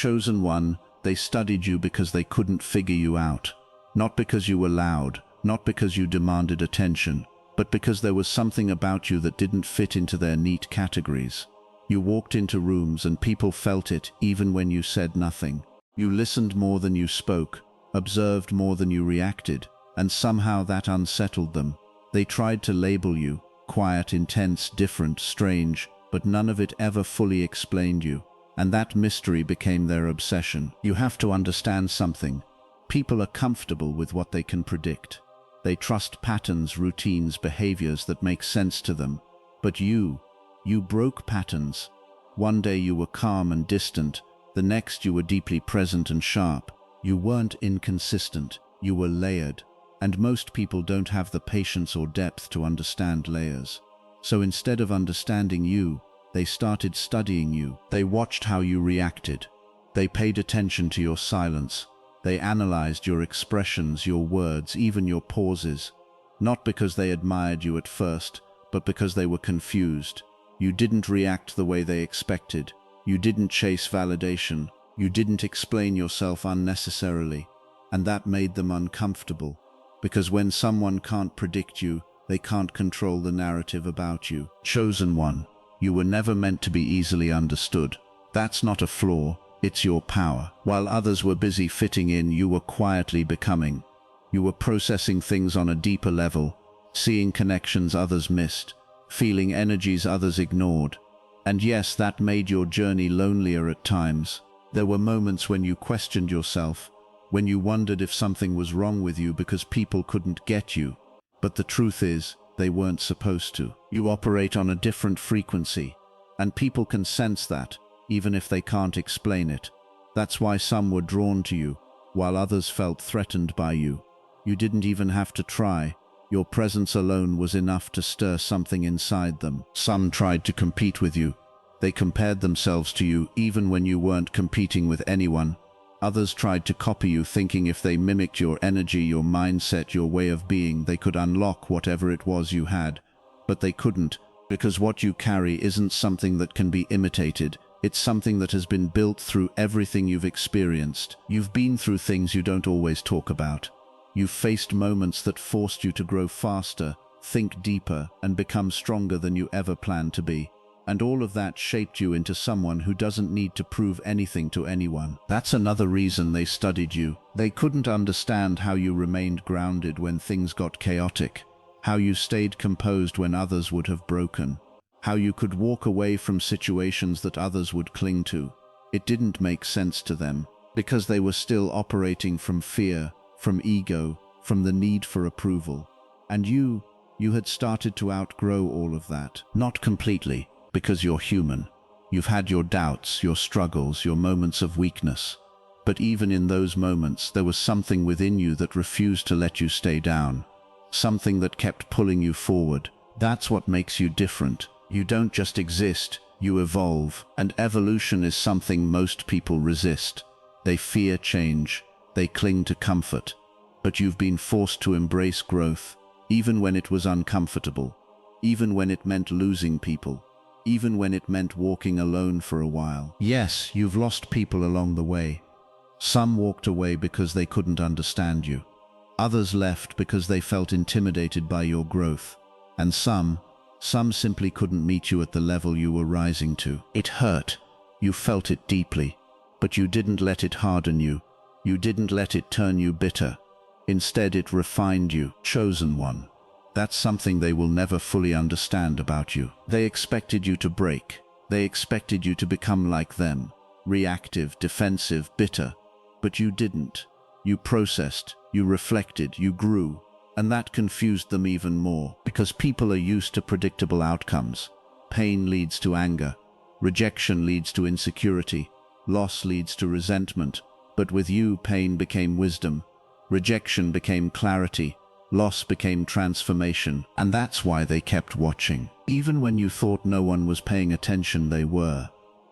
Chosen one, they studied you because they couldn't figure you out. Not because you were loud, not because you demanded attention, but because there was something about you that didn't fit into their neat categories. You walked into rooms and people felt it even when you said nothing. You listened more than you spoke, observed more than you reacted, and somehow that unsettled them. They tried to label you, quiet, intense, different, strange, but none of it ever fully explained you. And that mystery became their obsession. You have to understand something. People are comfortable with what they can predict. They trust patterns, routines, behaviors that make sense to them. But you broke patterns. One day you were calm and distant, the next you were deeply present and sharp. You weren't inconsistent, you were layered. And most people don't have the patience or depth to understand layers. So instead of understanding you, they started studying you. They watched how you reacted. They paid attention to your silence. They analyzed your expressions, your words, even your pauses. Not because they admired you at first, but because they were confused. You didn't react the way they expected. You didn't chase validation. You didn't explain yourself unnecessarily. And that made them uncomfortable. Because when someone can't predict you, they can't control the narrative about you. Chosen one. You were never meant to be easily understood. That's not a flaw, it's your power. While others were busy fitting in, you were quietly becoming. You were processing things on a deeper level, seeing connections others missed, feeling energies others ignored. And yes, that made your journey lonelier at times. There were moments when you questioned yourself, when you wondered if something was wrong with you because people couldn't get you. But the truth is, they weren't supposed to. You operate on a different frequency, and people can sense that, even if they can't explain it. That's why some were drawn to you, while others felt threatened by you. You didn't even have to try. Your presence alone was enough to stir something inside them. Some tried to compete with you. They compared themselves to you even when you weren't competing with anyone. Others tried to copy you, thinking if they mimicked your energy, your mindset, your way of being, they could unlock whatever it was you had. But they couldn't, because what you carry isn't something that can be imitated. It's something that has been built through everything you've experienced. You've been through things you don't always talk about. You've faced moments that forced you to grow faster, think deeper, and become stronger than you ever planned to be. And all of that shaped you into someone who doesn't need to prove anything to anyone. That's another reason they studied you. They couldn't understand how you remained grounded when things got chaotic, how you stayed composed when others would have broken, how you could walk away from situations that others would cling to. It didn't make sense to them, because they were still operating from fear, from ego, from the need for approval. And you had started to outgrow all of that. Not completely, because you're human. You've had your doubts, your struggles, your moments of weakness. But even in those moments, there was something within you that refused to let you stay down. Something that kept pulling you forward. That's what makes you different. You don't just exist, you evolve. And evolution is something most people resist. They fear change. They cling to comfort. But you've been forced to embrace growth, even when it was uncomfortable, even when it meant losing people, even when it meant walking alone for a while. Yes, you've lost people along the way. Some walked away because they couldn't understand you. Others left because they felt intimidated by your growth. And some simply couldn't meet you at the level you were rising to. It hurt. You felt it deeply. But you didn't let it harden you. You didn't let it turn you bitter. Instead, it refined you. Chosen one. That's something they will never fully understand about you. They expected you to break. They expected you to become like them, reactive, defensive, bitter. But you didn't. You processed, you reflected, you grew. And that confused them even more, because people are used to predictable outcomes. Pain leads to anger. Rejection leads to insecurity. Loss leads to resentment. But with you, pain became wisdom. Rejection became clarity. Loss became transformation, and that's why they kept watching. Even when you thought no one was paying attention, they were.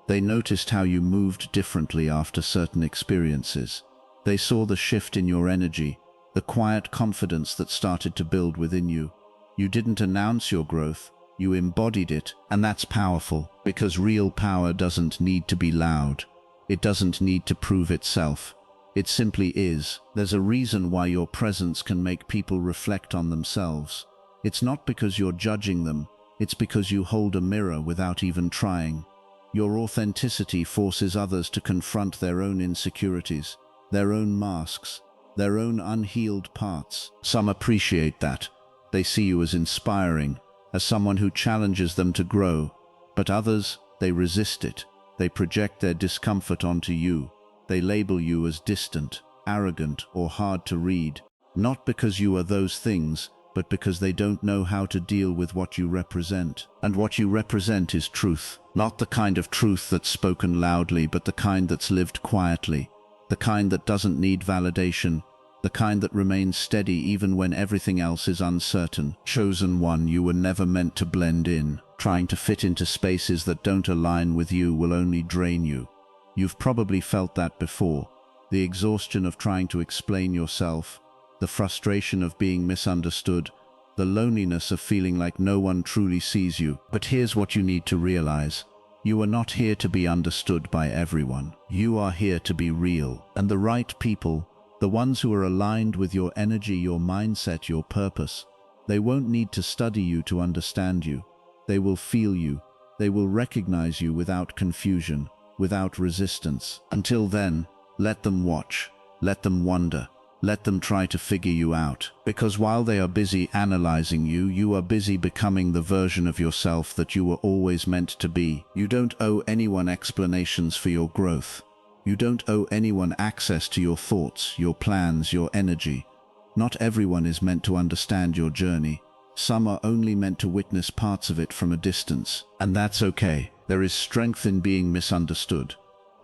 They noticed how you moved differently after certain experiences. They saw the shift in your energy, the quiet confidence that started to build within you. You didn't announce your growth, you embodied it, and that's powerful, because real power doesn't need to be loud. It doesn't need to prove itself. It simply is. There's a reason why your presence can make people reflect on themselves. It's not because you're judging them, it's because you hold a mirror without even trying. Your authenticity forces others to confront their own insecurities, their own masks, their own unhealed parts. Some appreciate that. They see you as inspiring, as someone who challenges them to grow. But others, they resist it. They project their discomfort onto you. They label you as distant, arrogant, or hard to read, not because you are those things, but because they don't know how to deal with what you represent. And what you represent is truth. Not the kind of truth that's spoken loudly, but the kind that's lived quietly. The kind that doesn't need validation. The kind that remains steady even when everything else is uncertain. Chosen one, you were never meant to blend in. Trying to fit into spaces that don't align with you will only drain you. You've probably felt that before. The exhaustion of trying to explain yourself, the frustration of being misunderstood, the loneliness of feeling like no one truly sees you. But here's what you need to realize. You are not here to be understood by everyone. You are here to be real. And the right people, the ones who are aligned with your energy, your mindset, your purpose, they won't need to study you to understand you. They will feel you. They will recognize you without confusion, without resistance. Until then, let them watch, let them wonder, let them try to figure you out. Because while they are busy analyzing you, you are busy becoming the version of yourself that you were always meant to be. You don't owe anyone explanations for your growth. You don't owe anyone access to your thoughts, your plans, your energy. Not everyone is meant to understand your journey. Some are only meant to witness parts of it from a distance. And that's okay. There is strength in being misunderstood.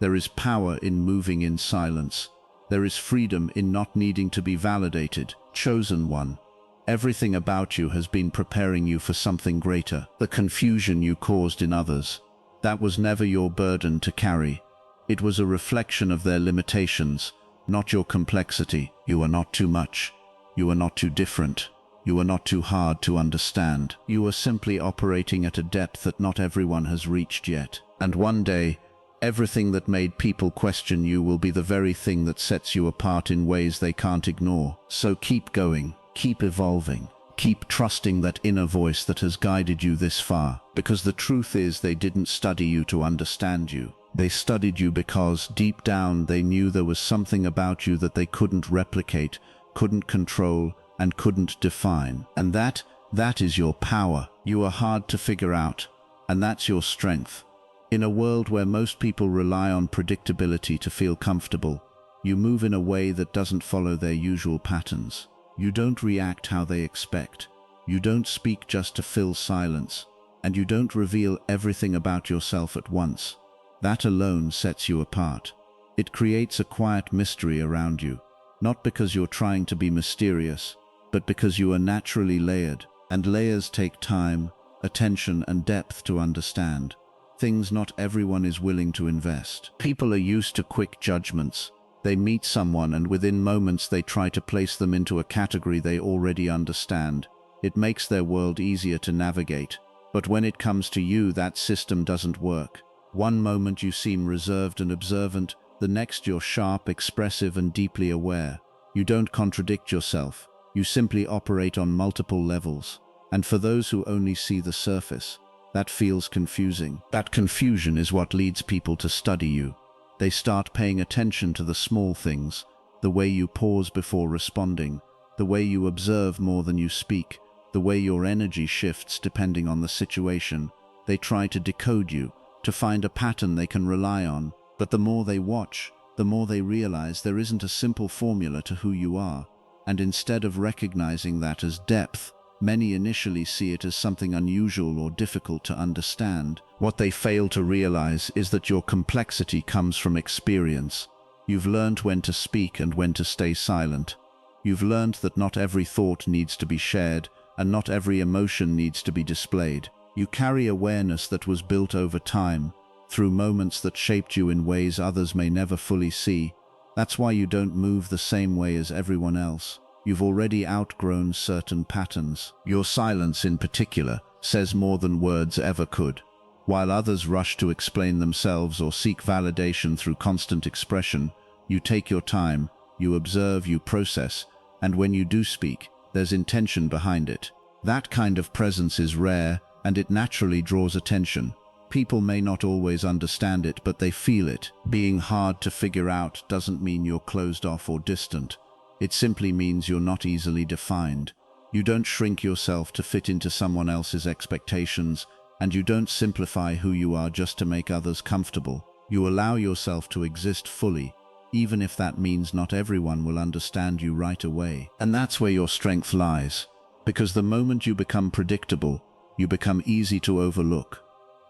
There is power in moving in silence. There is freedom in not needing to be validated. Chosen one. Everything about you has been preparing you for something greater. The confusion you caused in others, that was never your burden to carry. It was a reflection of their limitations, not your complexity. You are not too much. You are not too different. You are not too hard to understand. You are simply operating at a depth that not everyone has reached yet. And one day, everything that made people question you will be the very thing that sets you apart in ways they can't ignore. So keep going, keep evolving, keep trusting that inner voice that has guided you this far. Because the truth is, they didn't study you to understand you. They studied you because, deep down, they knew there was something about you that they couldn't replicate, couldn't control, and couldn't define. And that is your power. You are hard to figure out, and that's your strength. In a world where most people rely on predictability to feel comfortable, you move in a way that doesn't follow their usual patterns. You don't react how they expect. You don't speak just to fill silence, and you don't reveal everything about yourself at once. That alone sets you apart. It creates a quiet mystery around you, not because you're trying to be mysterious, but because you are naturally layered, and layers take time, attention, and depth to understand. Things not everyone is willing to invest. People are used to quick judgments. They meet someone and within moments they try to place them into a category they already understand. It makes their world easier to navigate. But when it comes to you, that system doesn't work. One moment you seem reserved and observant, the next you're sharp, expressive, and deeply aware. You don't contradict yourself. You simply operate on multiple levels. And for those who only see the surface, that feels confusing. That confusion is what leads people to study you. They start paying attention to the small things, the way you pause before responding, the way you observe more than you speak, the way your energy shifts depending on the situation. They try to decode you, to find a pattern they can rely on. But the more they watch, the more they realize there isn't a simple formula to who you are. And instead of recognizing that as depth, many initially see it as something unusual or difficult to understand. What they fail to realize is that your complexity comes from experience. You've learned when to speak and when to stay silent. You've learned that not every thought needs to be shared, and not every emotion needs to be displayed. You carry awareness that was built over time, through moments that shaped you in ways others may never fully see. That's why you don't move the same way as everyone else. You've already outgrown certain patterns. Your silence, in particular, says more than words ever could. While others rush to explain themselves or seek validation through constant expression, you take your time, you observe, you process, and when you do speak, there's intention behind it. That kind of presence is rare, and it naturally draws attention. People may not always understand it, but they feel it. Being hard to figure out doesn't mean you're closed off or distant. It simply means you're not easily defined. You don't shrink yourself to fit into someone else's expectations, and you don't simplify who you are just to make others comfortable. You allow yourself to exist fully, even if that means not everyone will understand you right away. And that's where your strength lies, because the moment you become predictable, you become easy to overlook.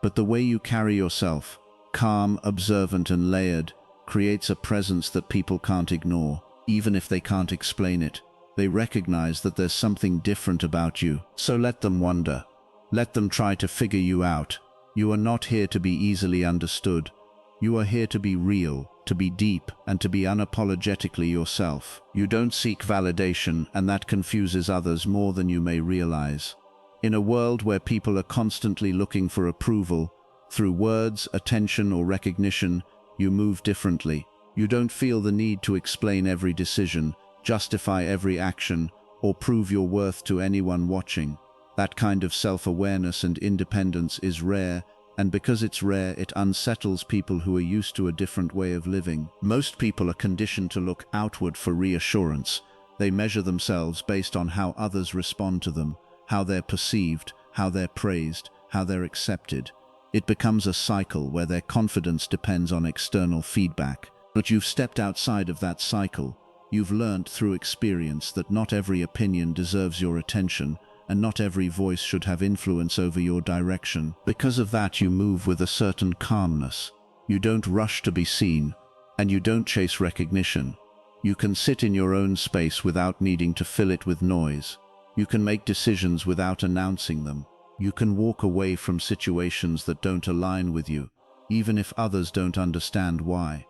But the way you carry yourself, calm, observant, and layered, creates a presence that people can't ignore. Even if they can't explain it, they recognize that there's something different about you. So let them wonder. Let them try to figure you out. You are not here to be easily understood. You are here to be real, to be deep, and to be unapologetically yourself. You don't seek validation, and that confuses others more than you may realize. In a world where people are constantly looking for approval, through words, attention, or recognition, you move differently. You don't feel the need to explain every decision, justify every action, or prove your worth to anyone watching. That kind of self-awareness and independence is rare, and because it's rare, it unsettles people who are used to a different way of living. Most people are conditioned to look outward for reassurance. They measure themselves based on how others respond to them, how they're perceived, how they're praised, how they're accepted. It becomes a cycle where their confidence depends on external feedback. But you've stepped outside of that cycle. You've learned through experience that not every opinion deserves your attention, and not every voice should have influence over your direction. Because of that, you move with a certain calmness. You don't rush to be seen, and you don't chase recognition. You can sit in your own space without needing to fill it with noise. You can make decisions without announcing them. You can walk away from situations that don't align with you, even if others don't understand why.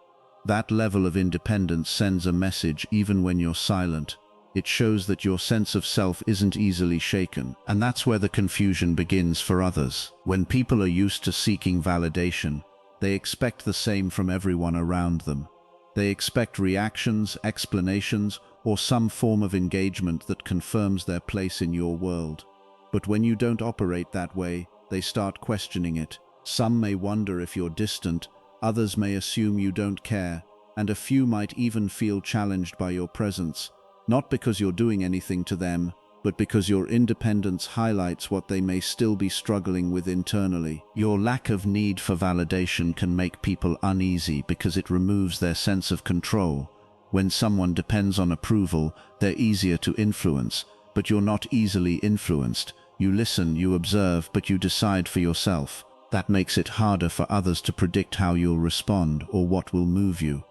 That level of independence sends a message even when you're silent. It shows that your sense of self isn't easily shaken, and that's where the confusion begins for others. When people are used to seeking validation, they expect the same from everyone around them. They expect reactions, explanations, or some form of engagement that confirms their place in your world. But when you don't operate that way, they start questioning it. Some may wonder if you're distant, others may assume you don't care, and a few might even feel challenged by your presence. Not because you're doing anything to them, but because your independence highlights what they may still be struggling with internally. Your lack of need for validation can make people uneasy because it removes their sense of control. When someone depends on approval, they're easier to influence, but you're not easily influenced. You listen, you observe, but you decide for yourself. That makes it harder for others to predict how you'll respond or what will move you.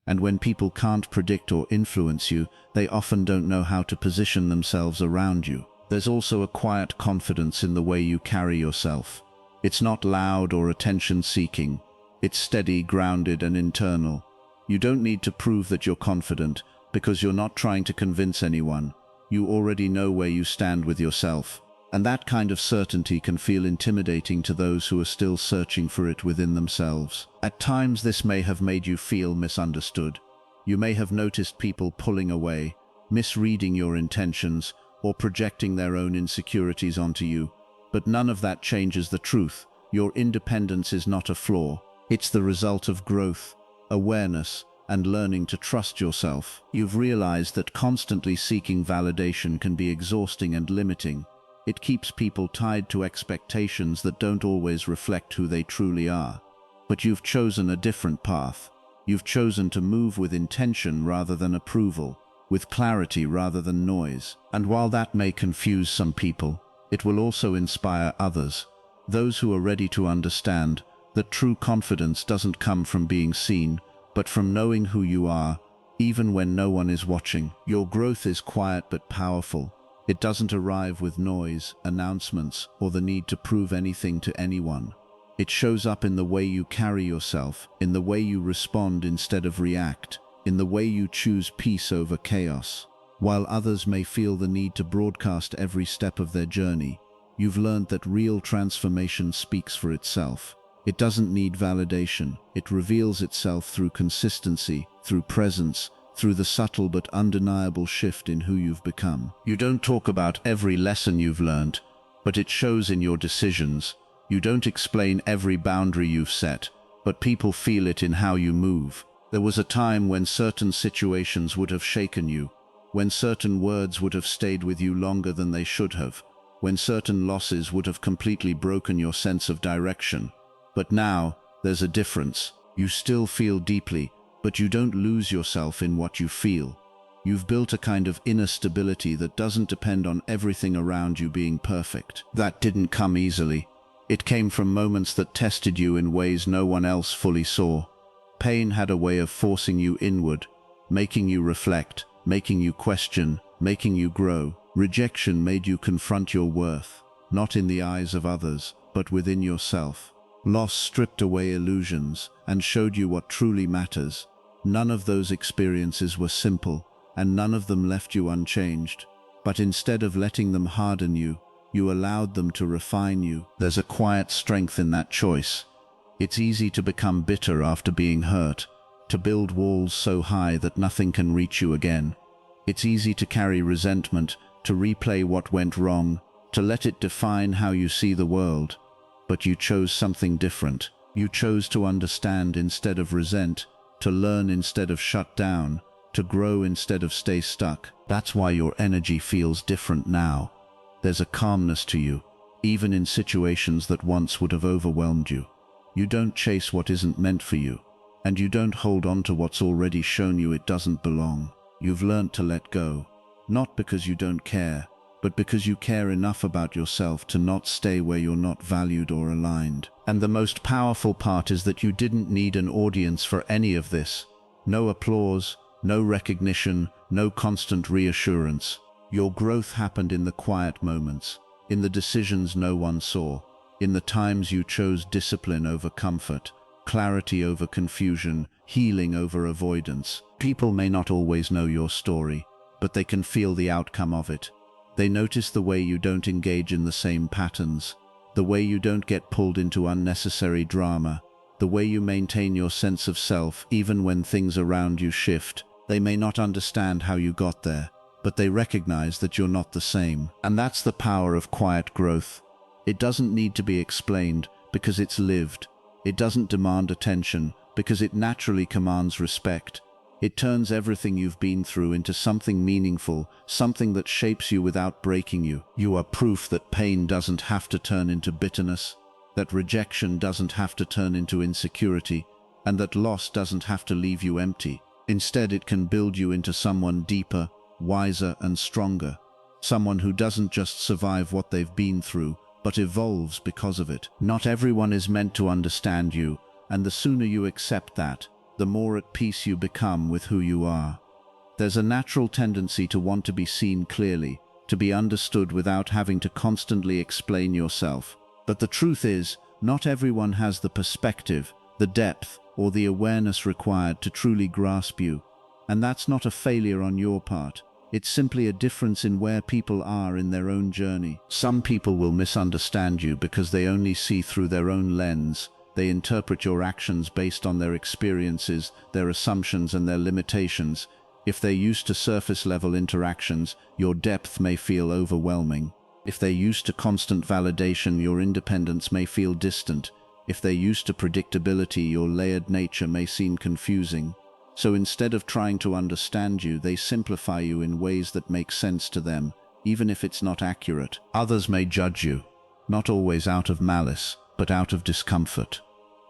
And when people can't predict or influence you, they often don't know how to position themselves around you. There's also a quiet confidence in the way you carry yourself. It's not loud or attention-seeking. It's steady, grounded, and internal. You don't need to prove that you're confident, because you're not trying to convince anyone. You already know where you stand with yourself. And that kind of certainty can feel intimidating to those who are still searching for it within themselves. At times, this may have made you feel misunderstood. You may have noticed people pulling away, misreading your intentions, or projecting their own insecurities onto you. But none of that changes the truth. Your independence is not a flaw. It's the result of growth, awareness, and learning to trust yourself. You've realized that constantly seeking validation can be exhausting and limiting. It keeps people tied to expectations that don't always reflect who they truly are. But you've chosen a different path. You've chosen to move with intention rather than approval, with clarity rather than noise. And while that may confuse some people, it will also inspire others, those who are ready to understand that true confidence doesn't come from being seen, but from knowing who you are, even when no one is watching. Your growth is quiet but powerful. It doesn't arrive with noise, announcements, or the need to prove anything to anyone. It shows up in the way you carry yourself, in the way you respond instead of react, in the way you choose peace over chaos. While others may feel the need to broadcast every step of their journey, You've learned that real transformation speaks for itself. It doesn't need validation. It reveals itself through consistency, through presence, through the subtle but undeniable shift in who you've become. You don't talk about every lesson you've learned, but it shows in your decisions. You don't explain every boundary you've set, but people feel it in how you move. There was a time when certain situations would have shaken you, when certain words would have stayed with you longer than they should have, when certain losses would have completely broken your sense of direction. But now, there's a difference. You still feel deeply, but you don't lose yourself in what you feel. You've built a kind of inner stability that doesn't depend on everything around you being perfect. That didn't come easily. It came from moments that tested you in ways no one else fully saw. Pain had a way of forcing you inward, making you reflect, making you question, making you grow. Rejection made you confront your worth, not in the eyes of others, but within yourself. Loss stripped away illusions and showed you what truly matters. None of those experiences were simple, and none of them left you unchanged. But instead of letting them harden you, you allowed them to refine you. There's a quiet strength in that choice. It's easy to become bitter after being hurt, to build walls so high that nothing can reach you again. It's easy to carry resentment, to replay what went wrong, to let it define how you see the world. But you chose something different. You chose to understand instead of resent, to learn instead of shut down, to grow instead of stay stuck. That's why your energy feels different now. There's a calmness to you, even in situations that once would have overwhelmed you. You don't chase what isn't meant for you, and you don't hold on to what's already shown you it doesn't belong. You've learned to let go, not because you don't care, but because you care enough about yourself to not stay where you're not valued or aligned. And the most powerful part is that you didn't need an audience for any of this. No applause, no recognition, no constant reassurance. Your growth happened in the quiet moments, in the decisions no one saw, in the times you chose discipline over comfort, clarity over confusion, healing over avoidance. People may not always know your story, but they can feel the outcome of it. They notice the way you don't engage in the same patterns, the way you don't get pulled into unnecessary drama, the way you maintain your sense of self even when things around you shift. They may not understand how you got there, but they recognize that you're not the same. And that's the power of quiet growth. It doesn't need to be explained because it's lived. It doesn't demand attention because it naturally commands respect. It turns everything you've been through into something meaningful, something that shapes you without breaking you. You are proof that pain doesn't have to turn into bitterness, that rejection doesn't have to turn into insecurity, and that loss doesn't have to leave you empty. Instead, it can build you into someone deeper, wiser, and stronger. Someone who doesn't just survive what they've been through, but evolves because of it. Not everyone is meant to understand you, and the sooner you accept that, the more at peace you become with who you are. There's a natural tendency to want to be seen clearly, to be understood without having to constantly explain yourself. But the truth is, not everyone has the perspective, the depth, or the awareness required to truly grasp you. And that's not a failure on your part. It's simply a difference in where people are in their own journey. Some people will misunderstand you because they only see through their own lens. They interpret your actions based on their experiences, their assumptions, and their limitations. If they're used to surface-level interactions, your depth may feel overwhelming. If they're used to constant validation, your independence may feel distant. If they're used to predictability, your layered nature may seem confusing. So instead of trying to understand you, they simplify you in ways that make sense to them, even if it's not accurate. Others may judge you, not always out of malice, but out of discomfort.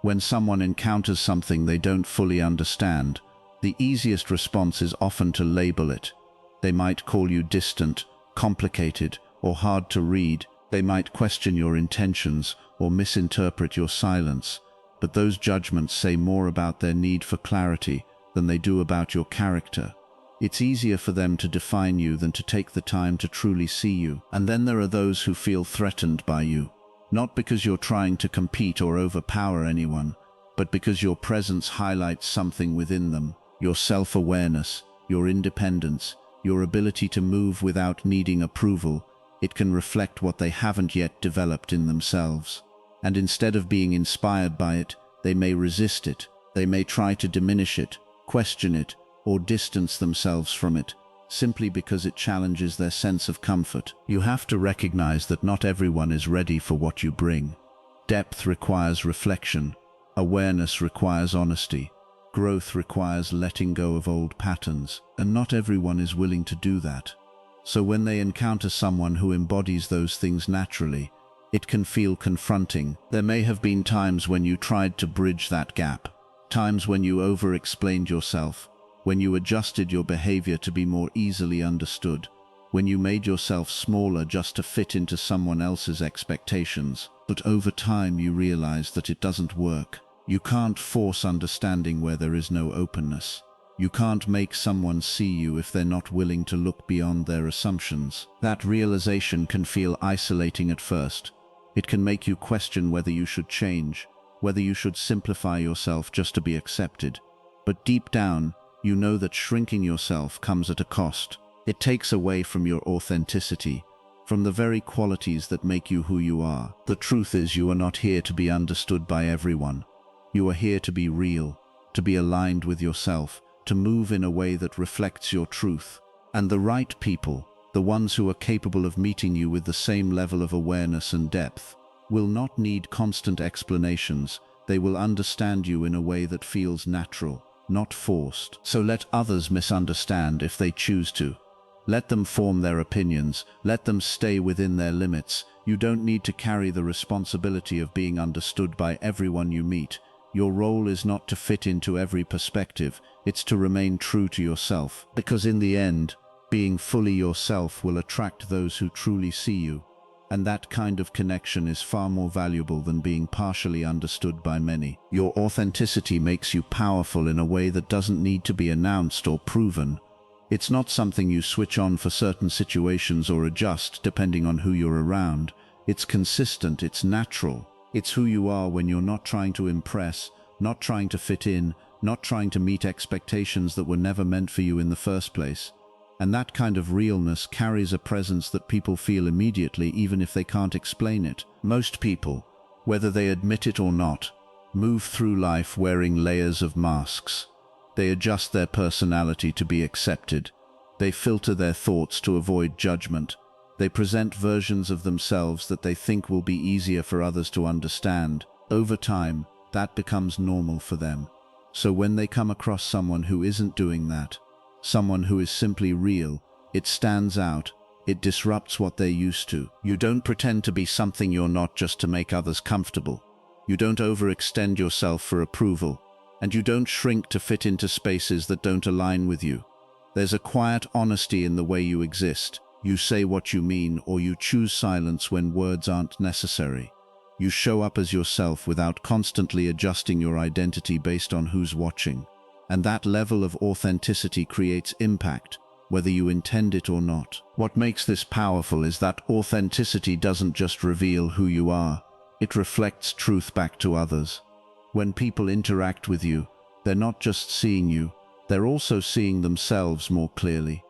When someone encounters something they don't fully understand, the easiest response is often to label it. They might call you distant, complicated, or hard to read. They might question your intentions or misinterpret your silence. But those judgments say more about their need for clarity than they do about your character. It's easier for them to define you than to take the time to truly see you. And then there are those who feel threatened by you. Not because you're trying to compete or overpower anyone, but because your presence highlights something within them. Your self-awareness, your independence, your ability to move without needing approval. It can reflect what they haven't yet developed in themselves. And instead of being inspired by it, they may resist it. They may try to diminish it, question it, or distance themselves from it, simply because it challenges their sense of comfort. You have to recognize that not everyone is ready for what you bring. Depth requires reflection. Awareness requires honesty. Growth requires letting go of old patterns, and not everyone is willing to do that. So when they encounter someone who embodies those things naturally, it can feel confronting. There may have been times when you tried to bridge that gap, times when you over-explained yourself, when you adjusted your behavior to be more easily understood, when you made yourself smaller just to fit into someone else's expectations. But over time you realize that it doesn't work. You can't force understanding where there is no openness. You can't make someone see you if they're not willing to look beyond their assumptions. That realization can feel isolating at first. It can make you question whether you should change, whether you should simplify yourself just to be accepted. But deep down, you know that shrinking yourself comes at a cost. It takes away from your authenticity, from the very qualities that make you who you are. The truth is, you are not here to be understood by everyone. You are here to be real, to be aligned with yourself, to move in a way that reflects your truth. And the right people, the ones who are capable of meeting you with the same level of awareness and depth, will not need constant explanations. They will understand you in a way that feels natural, not forced. So let others misunderstand if they choose to. Let them form their opinions. Let them stay within their limits. You don't need to carry the responsibility of being understood by everyone you meet. Your role is not to fit into every perspective. It's to remain true to yourself. Because in the end, being fully yourself will attract those who truly see you. And that kind of connection is far more valuable than being partially understood by many. Your authenticity makes you powerful in a way that doesn't need to be announced or proven. It's not something you switch on for certain situations or adjust depending on who you're around. It's consistent, it's natural. It's who you are when you're not trying to impress, not trying to fit in, not trying to meet expectations that were never meant for you in the first place. And that kind of realness carries a presence that people feel immediately, even if they can't explain it. Most people, whether they admit it or not, move through life wearing layers of masks. They adjust their personality to be accepted. They filter their thoughts to avoid judgment. They present versions of themselves that they think will be easier for others to understand. Over time, that becomes normal for them. So when they come across someone who isn't doing that, someone who is simply real, it stands out. It disrupts what they're used to. You don't pretend to be something you're not just to make others comfortable. You don't overextend yourself for approval. And you don't shrink to fit into spaces that don't align with you. There's a quiet honesty in the way you exist. You say what you mean, or you choose silence when words aren't necessary. You show up as yourself without constantly adjusting your identity based on who's watching. And that level of authenticity creates impact, whether you intend it or not. What makes this powerful is that authenticity doesn't just reveal who you are. It reflects truth back to others. When people interact with you, they're not just seeing you, they're also seeing themselves more clearly.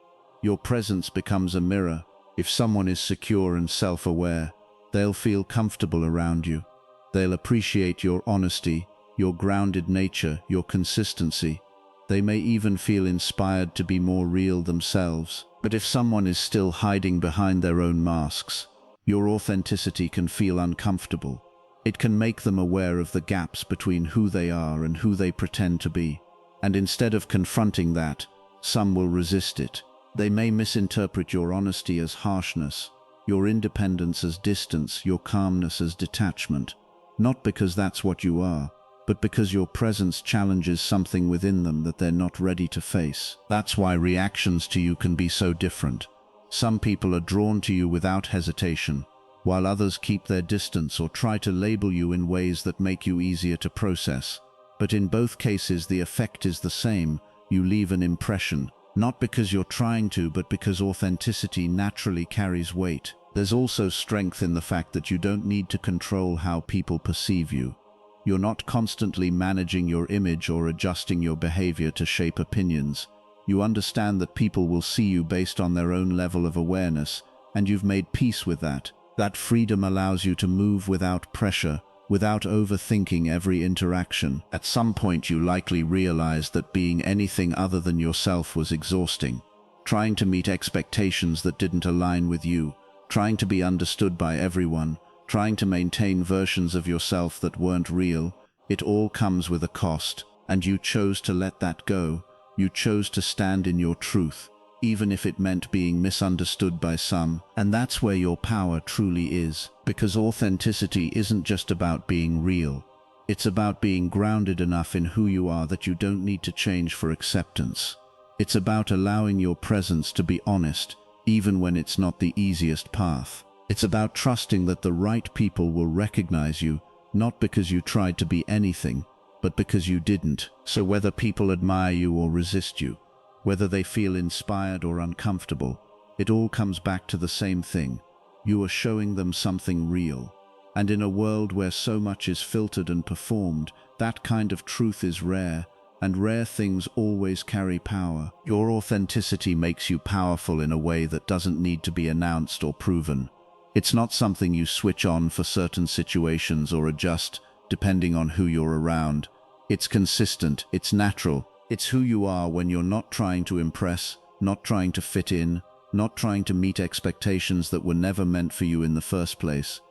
Your presence becomes a mirror. If someone is secure and self-aware, they'll feel comfortable around you. They'll appreciate your honesty, your grounded nature, your consistency. They may even feel inspired to be more real themselves. But if someone is still hiding behind their own masks, your authenticity can feel uncomfortable. It can make them aware of the gaps between who they are and who they pretend to be. And instead of confronting that, some will resist it. They may misinterpret your honesty as harshness, your independence as distance, your calmness as detachment. Not because that's what you are, but because your presence challenges something within them that they're not ready to face. That's why reactions to you can be so different. Some people are drawn to you without hesitation, while others keep their distance or try to label you in ways that make you easier to process. But in both cases, the effect is the same. You leave an impression, not because you're trying to, but because authenticity naturally carries weight. There's also strength in the fact that you don't need to control how people perceive you. You're not constantly managing your image or adjusting your behavior to shape opinions. You understand that people will see you based on their own level of awareness, and you've made peace with that. That freedom allows you to move without pressure, without overthinking every interaction. At some point you likely realized that being anything other than yourself was exhausting. Trying to meet expectations that didn't align with you, trying to be understood by everyone, trying to maintain versions of yourself that weren't real, it all comes with a cost, and you chose to let that go. You chose to stand in your truth, even if it meant being misunderstood by some. And that's where your power truly is, because authenticity isn't just about being real. It's about being grounded enough in who you are that you don't need to change for acceptance. It's about allowing your presence to be honest, even when it's not the easiest path. It's about trusting that the right people will recognize you, not because you tried to be anything, but because you didn't. So whether people admire you or resist you, whether they feel inspired or uncomfortable, it all comes back to the same thing. You are showing them something real. And in a world where so much is filtered and performed, that kind of truth is rare, and rare things always carry power. Your authenticity makes you powerful in a way that doesn't need to be announced or proven. It's not something you switch on for certain situations or adjust depending on who you're around. It's consistent, it's natural, it's who you are when you're not trying to impress, not trying to fit in, not trying to meet expectations that were never meant for you in the first place.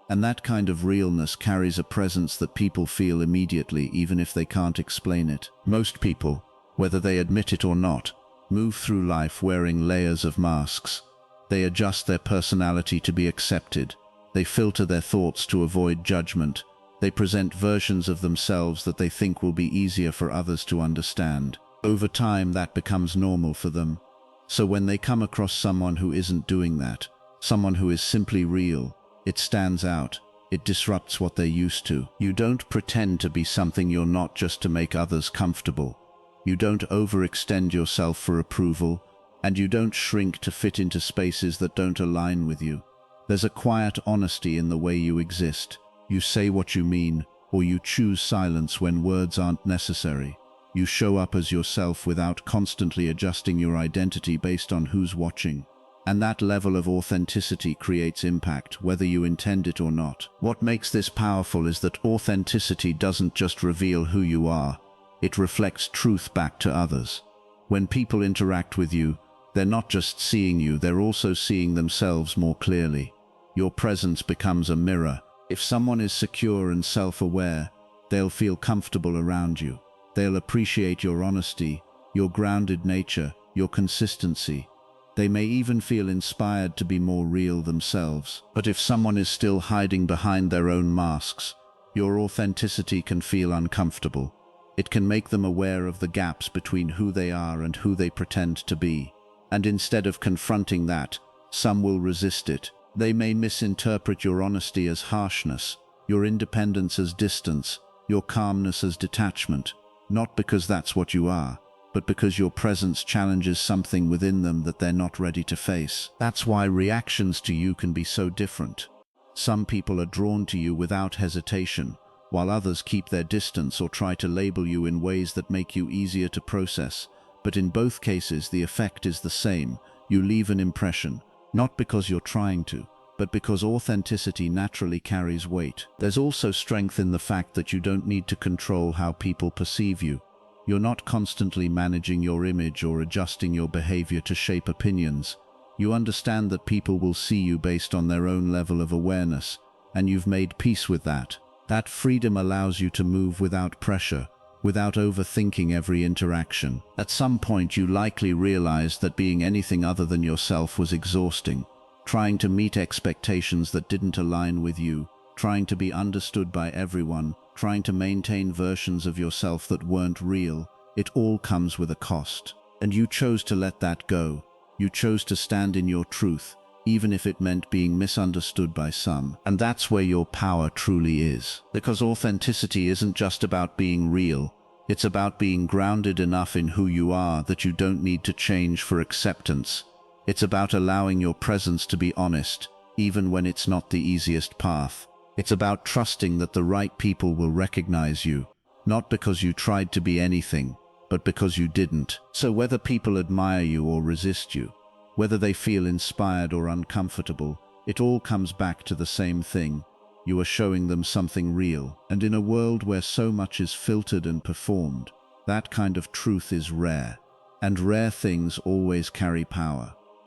And that kind of realness carries a presence that people feel immediately, even if they can't explain it. Most people, whether they admit it or not, move through life wearing layers of masks. They adjust their personality to be accepted. They filter their thoughts to avoid judgment. They present versions of themselves that they think will be easier for others to understand. Over time, that becomes normal for them. So when they come across someone who isn't doing that, someone who is simply real, it stands out. It disrupts what they're used to. You don't pretend to be something you're not just to make others comfortable. You don't overextend yourself for approval, and you don't shrink to fit into spaces that don't align with you. There's a quiet honesty in the way you exist. You say what you mean, or you choose silence when words aren't necessary. You show up as yourself without constantly adjusting your identity based on who's watching. And that level of authenticity creates impact, whether you intend it or not. What makes this powerful is that authenticity doesn't just reveal who you are, it reflects truth back to others. When people interact with you, they're not just seeing you, they're also seeing themselves more clearly. Your presence becomes a mirror. If someone is secure and self-aware, they'll feel comfortable around you. They'll appreciate your honesty, your grounded nature, your consistency. They may even feel inspired to be more real themselves. But if someone is still hiding behind their own masks, your authenticity can feel uncomfortable. It can make them aware of the gaps between who they are and who they pretend to be. And instead of confronting that, some will resist it. They may misinterpret your honesty as harshness, your independence as distance, your calmness as detachment, not because that's what you are, but because your presence challenges something within them that they're not ready to face. That's why reactions to you can be so different. Some people are drawn to you without hesitation, while others keep their distance or try to label you in ways that make you easier to process. But in both cases, the effect is the same. You leave an impression, not because you're trying to, but because authenticity naturally carries weight. There's also strength in the fact that you don't need to control how people perceive you. You're not constantly managing your image or adjusting your behavior to shape opinions. You understand that people will see you based on their own level of awareness, and you've made peace with that. That freedom allows you to move without pressure, without overthinking every interaction. At some point, you likely realized that being anything other than yourself was exhausting. Trying to meet expectations that didn't align with you, trying to be understood by everyone, trying to maintain versions of yourself that weren't real, it all comes with a cost. And you chose to let that go. You chose to stand in your truth, even if it meant being misunderstood by some. And that's where your power truly is. Because authenticity isn't just about being real, it's about being grounded enough in who you are that you don't need to change for acceptance. It's about allowing your presence to be honest, even when it's not the easiest path. It's about trusting that the right people will recognize you, not because you tried to be anything, but because you didn't. So whether people admire you or resist you, Whether they feel inspired or uncomfortable, it all comes back to the same thing. You are showing them something real, and in a world where so much is filtered and performed, that kind of truth is rare. And rare things always carry power.